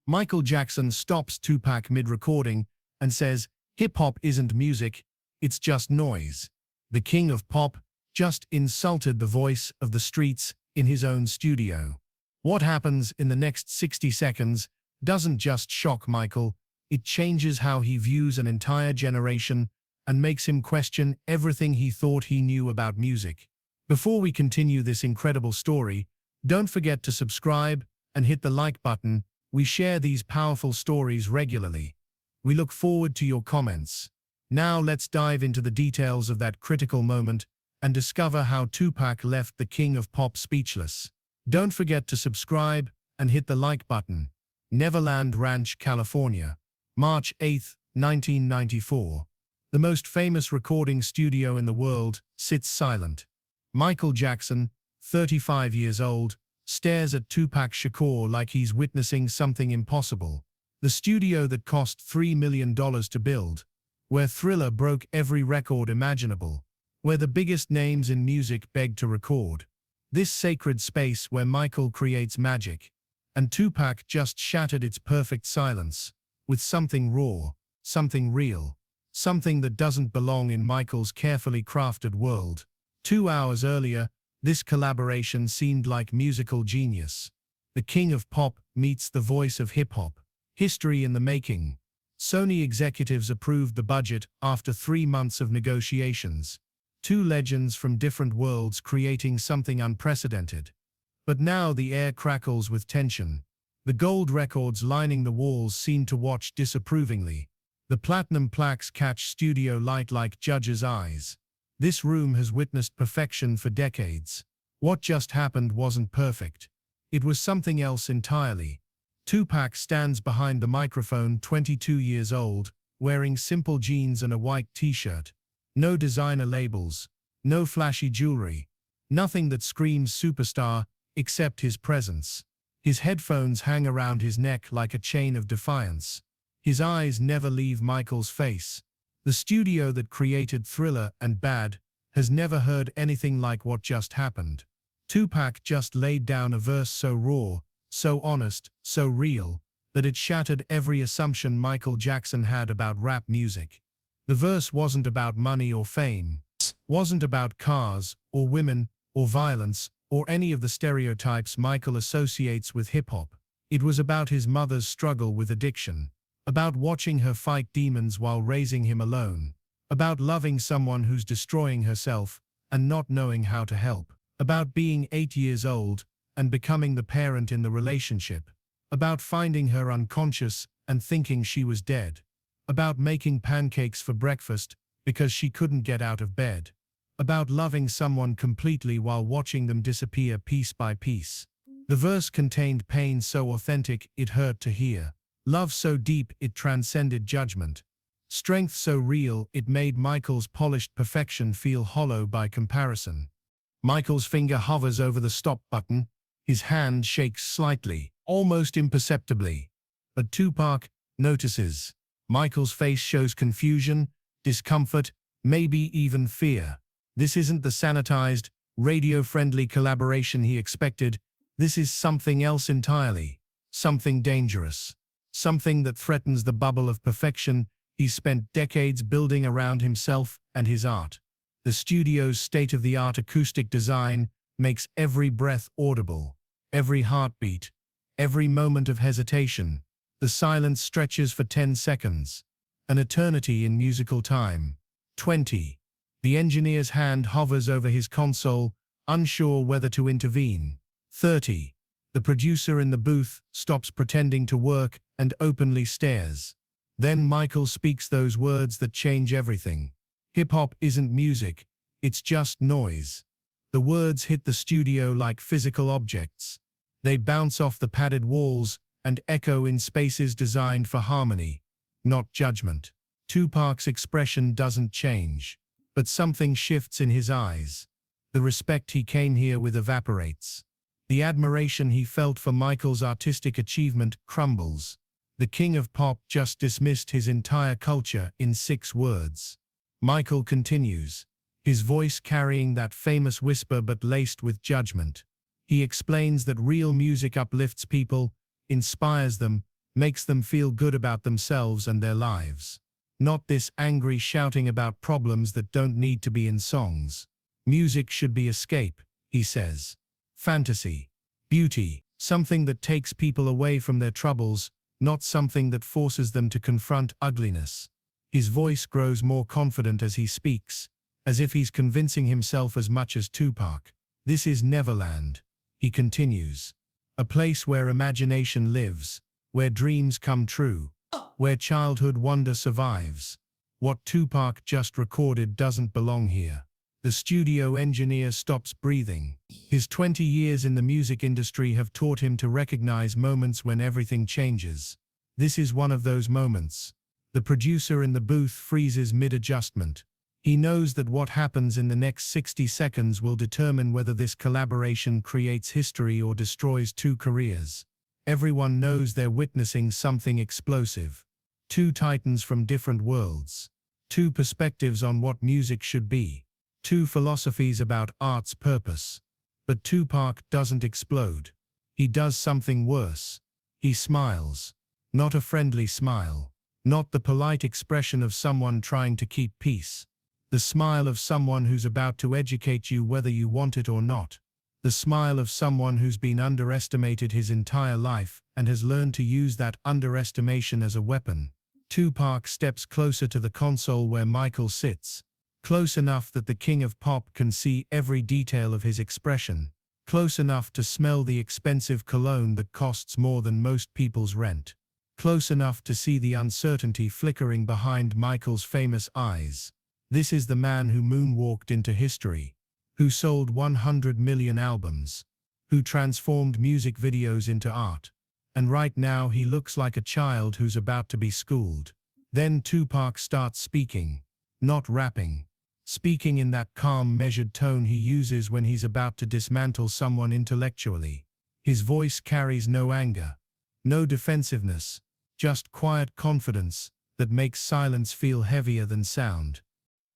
Michael Jackson stops TUPAC mid-recording and says, "Hip-hop isn't music, it's just noise." The king of pop just insulted the voice of the streets in his own studio. What happens in the next 60 seconds doesn't just shock Michael, it changes how he views an entire generation and makes him question everything he thought he knew about music. Before we continue this incredible story, don't forget to subscribe and hit the like button. We share these powerful stories regularly. We look forward to your comments. Now let's dive into the details of that critical moment and discover how TUPAC left the king of pop speechless. Don't forget to subscribe and hit the like button. Neverland Ranch, California, March 8, 1994. The most famous recording studio in the world sits silent. Michael Jackson, 35 years old, stares at TUPAC Shakur like he's witnessing something impossible. The studio that cost $3 million to build, where Thriller broke every record imaginable, where the biggest names in music begged to record. This sacred space where Michael creates magic. And TUPAC just shattered its perfect silence with something raw, something real, something that doesn't belong in Michael's carefully crafted world. 2 hours earlier, this collaboration seemed like musical genius. The king of pop meets the voice of hip-hop. History in the making. Sony executives approved the budget after 3 months of negotiations. Two legends from different worlds creating something unprecedented. But now the air crackles with tension. The gold records lining the walls seem to watch disapprovingly. The platinum plaques catch studio light like judges' eyes. This room has witnessed perfection for decades. What just happened wasn't perfect. It was something else entirely. TUPAC stands behind the microphone, 22 years old, wearing simple jeans and a white t-shirt. No designer labels, no flashy jewelry, nothing that screams superstar except his presence. His headphones hang around his neck like a chain of defiance. His eyes never leave Michael's face. The studio that created Thriller and Bad has never heard anything like what just happened. TUPAC just laid down a verse so raw, so honest, so real, that it shattered every assumption Michael Jackson had about rap music. The verse wasn't about money or fame, wasn't about cars, or women, or violence, or any of the stereotypes Michael associates with hip-hop. It was about his mother's struggle with addiction, about watching her fight demons while raising him alone, about loving someone who's destroying herself and not knowing how to help, about being 8 years old and becoming the parent in the relationship, about finding her unconscious and thinking she was dead, about making pancakes for breakfast because she couldn't get out of bed, about loving someone completely while watching them disappear piece by piece. The verse contained pain so authentic it hurt to hear, love so deep it transcended judgment, strength so real it made Michael's polished perfection feel hollow by comparison. Michael's finger hovers over the stop button, his hand shakes slightly, almost imperceptibly. But TUPAC notices. Michael's face shows confusion, discomfort, maybe even fear. This isn't the sanitized, radio-friendly collaboration he expected. This is something else entirely. Something dangerous. Something that threatens the bubble of perfection he's spent decades building around himself and his art. The studio's state-of-the-art acoustic design makes every breath audible, every heartbeat, every moment of hesitation. The silence stretches for 10 seconds, an eternity in musical time. 20. The engineer's hand hovers over his console, unsure whether to intervene. 30. The producer in the booth stops pretending to work and openly stares. Then Michael speaks those words that change everything. Hip-hop isn't music, it's just noise. The words hit the studio like physical objects. They bounce off the padded walls and echo in spaces designed for harmony, not judgment. TUPAC's expression doesn't change, but something shifts in his eyes. The respect he came here with evaporates. The admiration he felt for Michael's artistic achievement crumbles. The king of pop just dismissed his entire culture in 6 words. Michael continues, his voice carrying that famous whisper but laced with judgment. He explains that real music uplifts people, inspires them, makes them feel good about themselves and their lives. Not this angry shouting about problems that don't need to be in songs. Music should be escape, he says. Fantasy. Beauty. Something that takes people away from their troubles, not something that forces them to confront ugliness. His voice grows more confident as he speaks, as if he's convincing himself as much as Tupac. This is Neverland, he continues. A place where imagination lives, where dreams come true, where childhood wonder survives. What Tupac just recorded doesn't belong here. The studio engineer stops breathing. His 20 years in the music industry have taught him to recognize moments when everything changes. This is one of those moments. The producer in the booth freezes mid-adjustment. He knows that what happens in the next 60 seconds will determine whether this collaboration creates history or destroys two careers. Everyone knows they're witnessing something explosive. Two titans from different worlds. Two perspectives on what music should be. Two philosophies about art's purpose. But Tupac doesn't explode. He does something worse. He smiles. Not a friendly smile. Not the polite expression of someone trying to keep peace. The smile of someone who's about to educate you whether you want it or not. The smile of someone who's been underestimated his entire life and has learned to use that underestimation as a weapon. Tupac steps closer to the console where Michael sits. Close enough that the king of pop can see every detail of his expression. Close enough to smell the expensive cologne that costs more than most people's rent. Close enough to see the uncertainty flickering behind Michael's famous eyes. This is the man who moonwalked into history, who sold 100 million albums, who transformed music videos into art. And right now he looks like a child who's about to be schooled. Then Tupac starts speaking, not rapping. Speaking in that calm, measured tone he uses when he's about to dismantle someone intellectually. His voice carries no anger, no defensiveness, just quiet confidence that makes silence feel heavier than sound.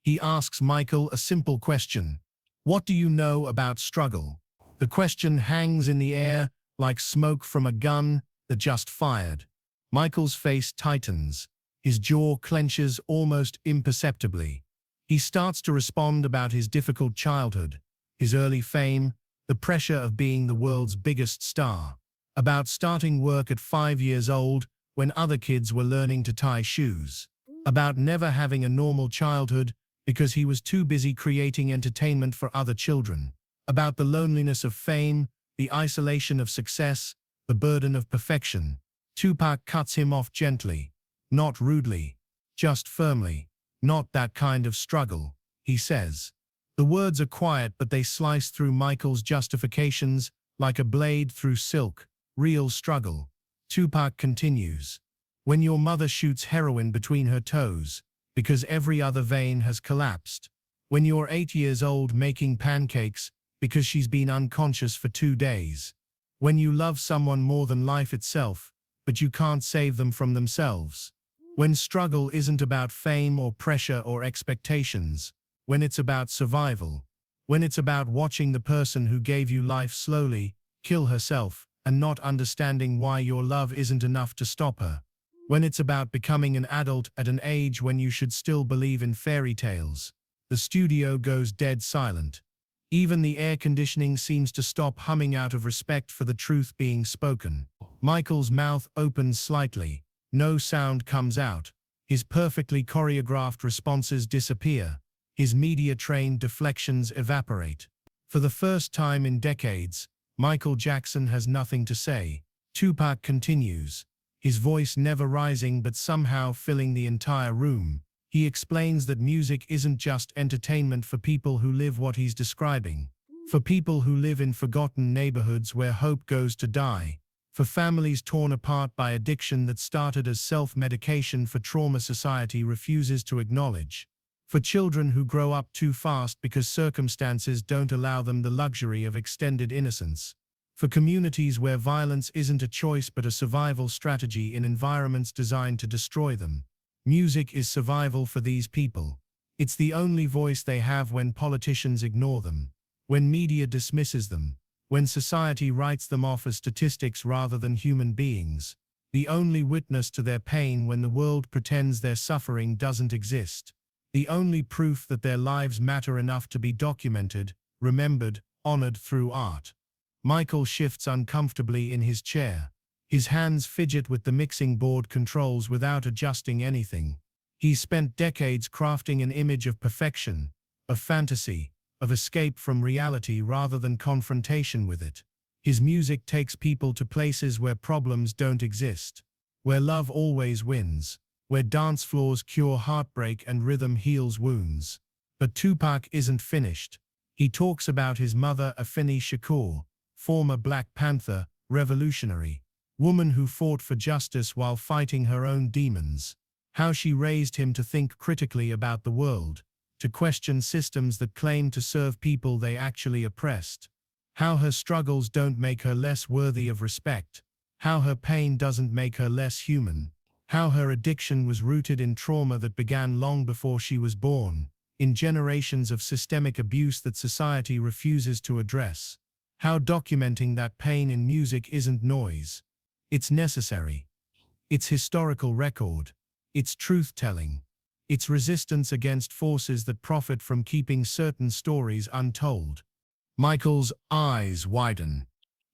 He asks Michael a simple question. What do you know about struggle? The question hangs in the air like smoke from a gun that just fired. Michael's face tightens. His jaw clenches almost imperceptibly. He starts to respond about his difficult childhood, his early fame, the pressure of being the world's biggest star, about starting work at 5 years old when other kids were learning to tie shoes, about never having a normal childhood because he was too busy creating entertainment for other children, about the loneliness of fame, the isolation of success, the burden of perfection. Tupac cuts him off gently, not rudely, just firmly. Not that kind of struggle, he says. The words are quiet, but they slice through Michael's justifications like a blade through silk. Real struggle. Tupac continues. When your mother shoots heroin between her toes, because every other vein has collapsed. When you're 8 years old making pancakes, because she's been unconscious for 2 days. When you love someone more than life itself, but you can't save them from themselves. When struggle isn't about fame or pressure or expectations. When it's about survival. When it's about watching the person who gave you life slowly kill herself and not understanding why your love isn't enough to stop her. When it's about becoming an adult at an age when you should still believe in fairy tales. The studio goes dead silent. Even the air conditioning seems to stop humming out of respect for the truth being spoken. Michael's mouth opens slightly. No sound comes out. His perfectly choreographed responses disappear. His media-trained deflections evaporate. For the first time in decades, Michael Jackson has nothing to say. Tupac continues, his voice never rising but somehow filling the entire room. He explains that music isn't just entertainment for people who live what he's describing. For people who live in forgotten neighborhoods where hope goes to die. For families torn apart by addiction that started as self-medication for trauma society refuses to acknowledge. For children who grow up too fast because circumstances don't allow them the luxury of extended innocence. For communities where violence isn't a choice but a survival strategy in environments designed to destroy them. Music is survival for these people. It's the only voice they have when politicians ignore them, when media dismisses them, when society writes them off as statistics rather than human beings. the only witness to their pain when the world pretends their suffering doesn't exist, the only proof that their lives matter enough to be documented, remembered, honored through art. Michael shifts uncomfortably in his chair. His hands fidget with the mixing board controls without adjusting anything. He's spent decades crafting an image of perfection, of fantasy, of escape from reality rather than confrontation with it. His music takes people to places where problems don't exist, where love always wins, where dance floors cure heartbreak and rhythm heals wounds. But Tupac isn't finished. He talks about his mother Afeni Shakur, former Black Panther, revolutionary, woman who fought for justice while fighting her own demons. How she raised him to think critically about the world, to question systems that claim to serve people they actually oppressed. How her struggles don't make her less worthy of respect. How her pain doesn't make her less human. How her addiction was rooted in trauma that began long before she was born, in generations of systemic abuse that society refuses to address. How documenting that pain in music isn't noise. It's necessary. It's historical record. It's truth-telling. It's resistance against forces that profit from keeping certain stories untold. Michael's eyes widen.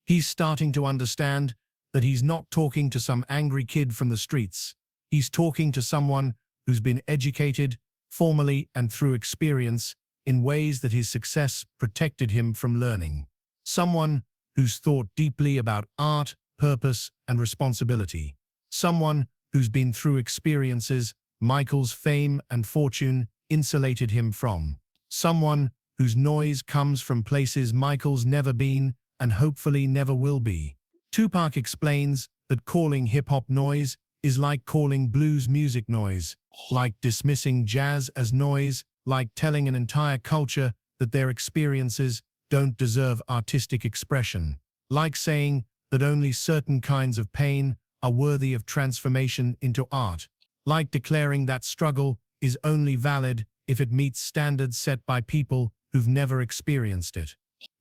He's starting to understand that he's not talking to some angry kid from the streets. He's talking to someone who's been educated, formally and through experience, in ways that his success protected him from learning. Someone who's thought deeply about art, purpose, and responsibility. Someone who's been through experiences Michael's fame and fortune insulated him from. Someone whose noise comes from places Michael's never been and hopefully never will be. Tupac explains that calling hip-hop noise is like calling blues music noise, like dismissing jazz as noise, like telling an entire culture that their experiences don't deserve artistic expression, like saying that only certain kinds of pain are worthy of transformation into art, like declaring that struggle is only valid if it meets standards set by people who've never experienced it.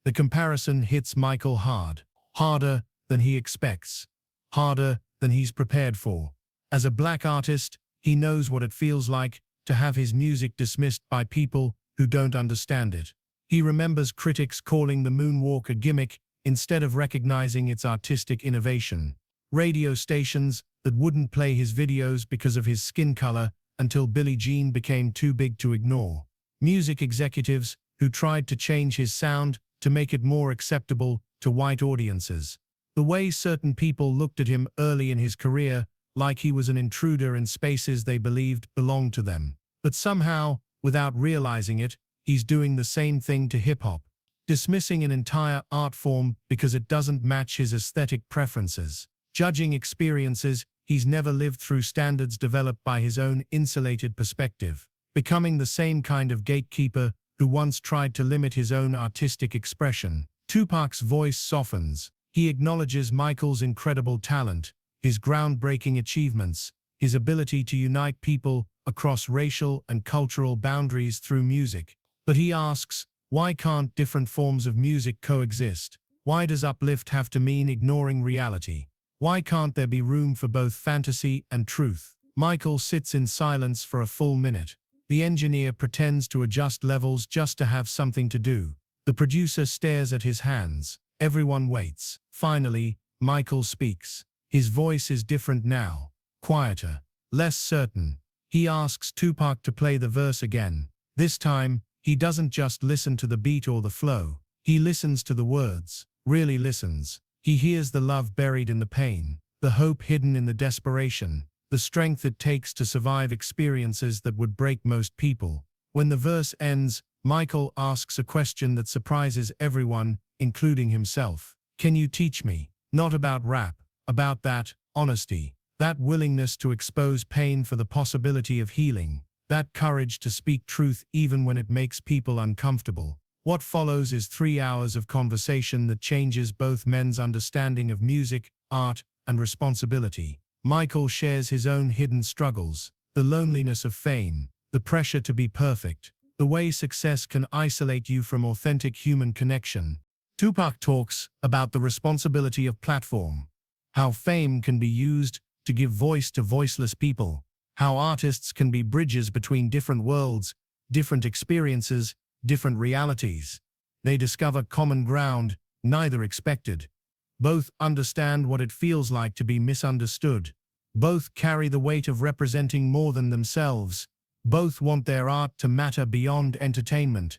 The comparison hits Michael hard, harder than he expects, harder than he's prepared for. As a black artist, he knows what it feels like to have his music dismissed by people who don't understand it. He remembers critics calling the moonwalk a gimmick instead of recognizing its artistic innovation. Radio stations that wouldn't play his videos because of his skin color until Billie Jean became too big to ignore. Music executives who tried to change his sound to make it more acceptable to white audiences. The way certain people looked at him early in his career, like he was an intruder in spaces they believed belonged to them. But somehow, without realizing it, he's doing the same thing to hip-hop, dismissing an entire art form because it doesn't match his aesthetic preferences, judging experiences he's never lived through standards developed by his own insulated perspective, becoming the same kind of gatekeeper who once tried to limit his own artistic expression. Tupac's voice softens. He acknowledges Michael's incredible talent, his groundbreaking achievements, his ability to unite people across racial and cultural boundaries through music. But he asks, why can't different forms of music coexist? Why does uplift have to mean ignoring reality? Why can't there be room for both fantasy and truth? Michael sits in silence for a full minute. The engineer pretends to adjust levels just to have something to do. The producer stares at his hands. Everyone waits. Finally, Michael speaks. His voice is different now, quieter, less certain. He asks Tupac to play the verse again. This time, he doesn't just listen to the beat or the flow. He listens to the words, really listens. He hears the love buried in the pain, the hope hidden in the desperation, the strength it takes to survive experiences that would break most people. When the verse ends, Michael asks a question that surprises everyone, including himself. Can you teach me? Not about rap, about that honesty, that willingness to expose pain for the possibility of healing, that courage to speak truth even when it makes people uncomfortable. What follows is 3 hours of conversation that changes both men's understanding of music, art, and responsibility. Michael shares his own hidden struggles, the loneliness of fame, the pressure to be perfect, the way success can isolate you from authentic human connection. Tupac talks about the responsibility of platform, how fame can be used to give voice to voiceless people, how artists can be bridges between different worlds, different experiences, different realities. They discover common ground, neither expected. Both understand what it feels like to be misunderstood. Both carry the weight of representing more than themselves. Both want their art to matter beyond entertainment.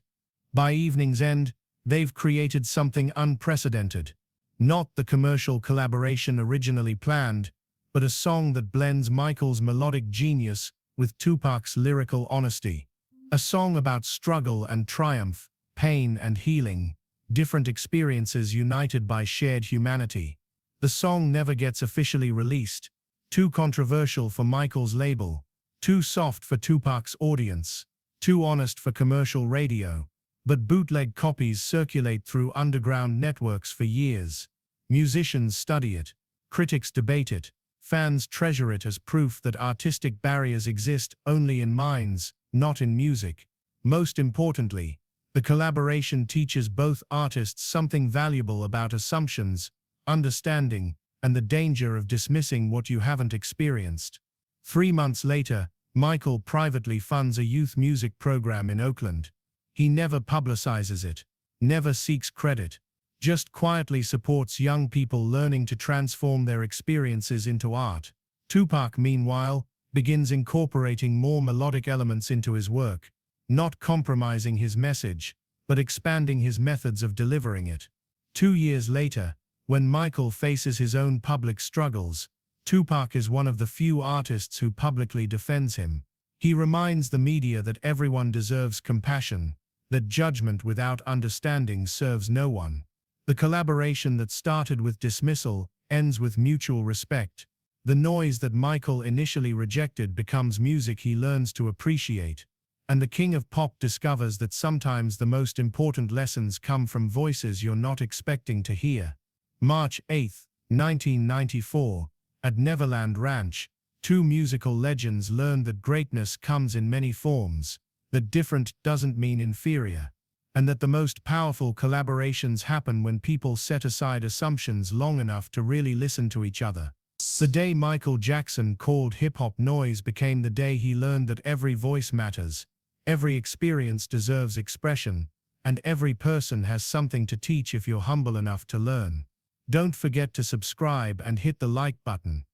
By evening's end, they've created something unprecedented. Not the commercial collaboration originally planned, but a song that blends Michael's melodic genius with Tupac's lyrical honesty. A song about struggle and triumph, pain and healing, different experiences united by shared humanity. The song never gets officially released. Too controversial for Michael's label, too soft for Tupac's audience, too honest for commercial radio. But bootleg copies circulate through underground networks for years. Musicians study it, critics debate it, fans treasure it as proof that artistic barriers exist only in minds, not in music. Most importantly, the collaboration teaches both artists something valuable about assumptions, understanding, and the danger of dismissing what you haven't experienced. 3 months later, Michael privately funds a youth music program in Oakland. He never publicizes it, never seeks credit, just quietly supports young people learning to transform their experiences into art. Tupac, meanwhile, begins incorporating more melodic elements into his work, not compromising his message, but expanding his methods of delivering it. 2 years later, when Michael faces his own public struggles, Tupac is one of the few artists who publicly defends him. He reminds the media that everyone deserves compassion, that judgment without understanding serves no one. The collaboration that started with dismissal ends with mutual respect. The noise that Michael initially rejected becomes music he learns to appreciate. And the king of pop discovers that sometimes the most important lessons come from voices you're not expecting to hear. March 8, 1994, at Neverland Ranch, two musical legends learned that greatness comes in many forms, that different doesn't mean inferior, and that the most powerful collaborations happen when people set aside assumptions long enough to really listen to each other. The day Michael Jackson called hip-hop noise became the day he learned that every voice matters, every experience deserves expression, and every person has something to teach if you're humble enough to learn. Don't forget to subscribe and hit the like button.